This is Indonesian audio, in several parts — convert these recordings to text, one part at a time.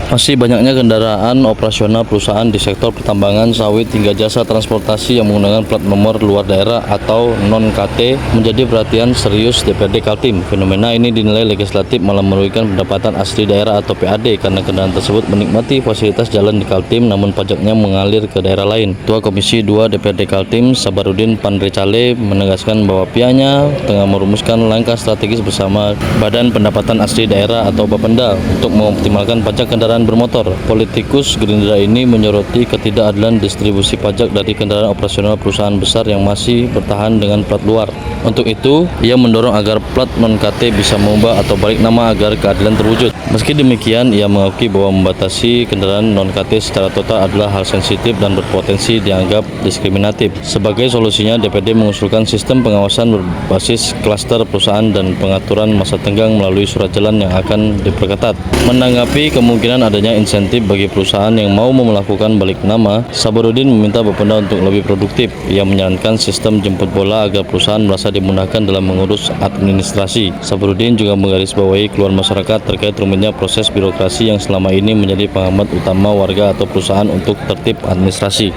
Masih banyaknya kendaraan operasional perusahaan di sektor pertambangan, sawit, hingga jasa transportasi yang menggunakan plat nomor luar daerah atau non-KT menjadi perhatian serius DPRD Kaltim. Fenomena ini dinilai legislatif malah merugikan pendapatan asli daerah atau PAD karena kendaraan tersebut menikmati fasilitas jalan di Kaltim namun pajaknya mengalir ke daerah lain. Ketua Komisi 2 DPRD Kaltim, Sabarudin Pandrecale, menegaskan bahwa pihaknya tengah merumuskan langkah strategis bersama Badan Pendapatan Asli Daerah atau Bapenda untuk mengoptimalkan pajak kendaraan bermotor. Politikus Gerindra ini menyoroti ketidakadilan distribusi pajak dari kendaraan operasional perusahaan besar yang masih bertahan dengan plat luar. Untuk itu, ia mendorong agar plat non-KT bisa mengubah atau balik nama agar keadilan terwujud. Meski demikian, ia mengakui bahwa membatasi kendaraan non-KT secara total adalah hal sensitif dan berpotensi dianggap diskriminatif. Sebagai solusinya, DPRD mengusulkan sistem pengawasan berbasis klaster perusahaan dan pengaturan masa tenggang melalui surat jalan yang akan diperketat. Menanggapi kemungkinan adanya insentif bagi perusahaan yang mau melakukan balik nama, Sabarudin meminta Bapenda untuk lebih produktif. Ia menyarankan sistem jemput bola agar perusahaan merasa dimudahkan dalam mengurus administrasi. Sabarudin juga menggarisbawahi keluhan masyarakat terkait rumitnya proses birokrasi yang selama ini menjadi penghambat utama warga atau perusahaan untuk tertib administrasi.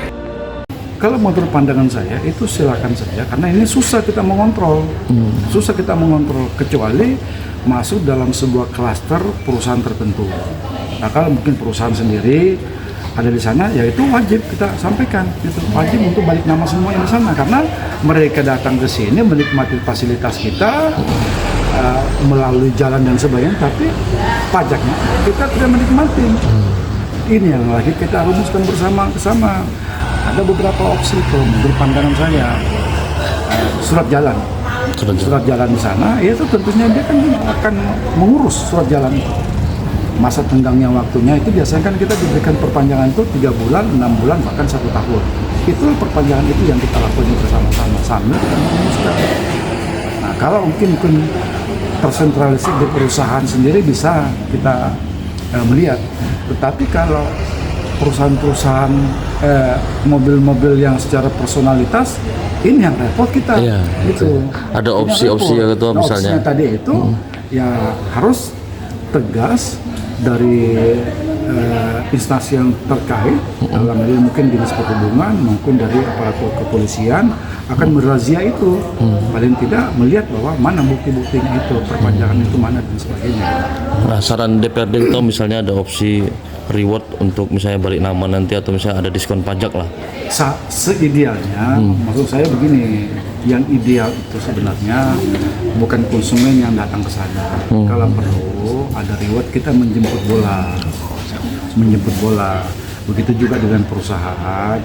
Kalau menurut pandangan saya itu silakan saja karena ini susah kita mengontrol, kecuali masuk dalam sebuah klaster perusahaan tertentu. Nah kalau mungkin perusahaan sendiri ada di sana, ya itu wajib kita sampaikan, itu wajib untuk balik nama semuanya di sana karena mereka datang ke sini menikmati fasilitas kita melalui jalan dan sebagainya, tapi pajaknya kita tidak menikmati. Ini yang lagi kita rumuskan bersama-sama. Ada beberapa opsi kalau menurut pandangan saya, surat jalan di sana, itu tentunya dia kan akan mengurus surat jalan itu. Masa tenggangnya waktunya itu biasanya kan kita diberikan perpanjangan itu 3 bulan, 6 bulan, bahkan 1 tahun. Itu perpanjangan itu yang kita lakukan bersama-sama sambil kita merumuskan. Nah kalau mungkin tersentralisir di perusahaan sendiri bisa kita melihat, tetapi kalau perusahaan-perusahaan mobil-mobil yang secara personalitas ini yang repot kita. Iya, gitu. Ada opsi-opsi ya ketua misalnya. Opsinya tadi itu ya harus tegas dari instansi yang terkait, dalam hal ini mungkin dinas perhubungan maupun dari aparatur kepolisian akan merazia itu, paling tidak melihat bahwa mana bukti-buktinya itu, perpanjangan itu mana dan sebagainya. Nah, saran DPRD itu misalnya ada opsi reward untuk misalnya balik nama nanti atau misalnya ada diskon pajak lah. Seidealnya, maksud saya begini, yang ideal itu sebenarnya bukan konsumen yang datang ke sana. Kalau perlu ada reward, kita menjemput bola. Begitu juga dengan perusahaan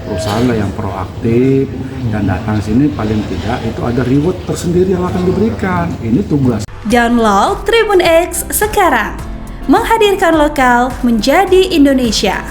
lah yang proaktif dan datang sini, paling tidak itu ada reward tersendiri yang akan diberikan. Ini tugas. Download Tribun X sekarang, menghadirkan lokal menjadi Indonesia.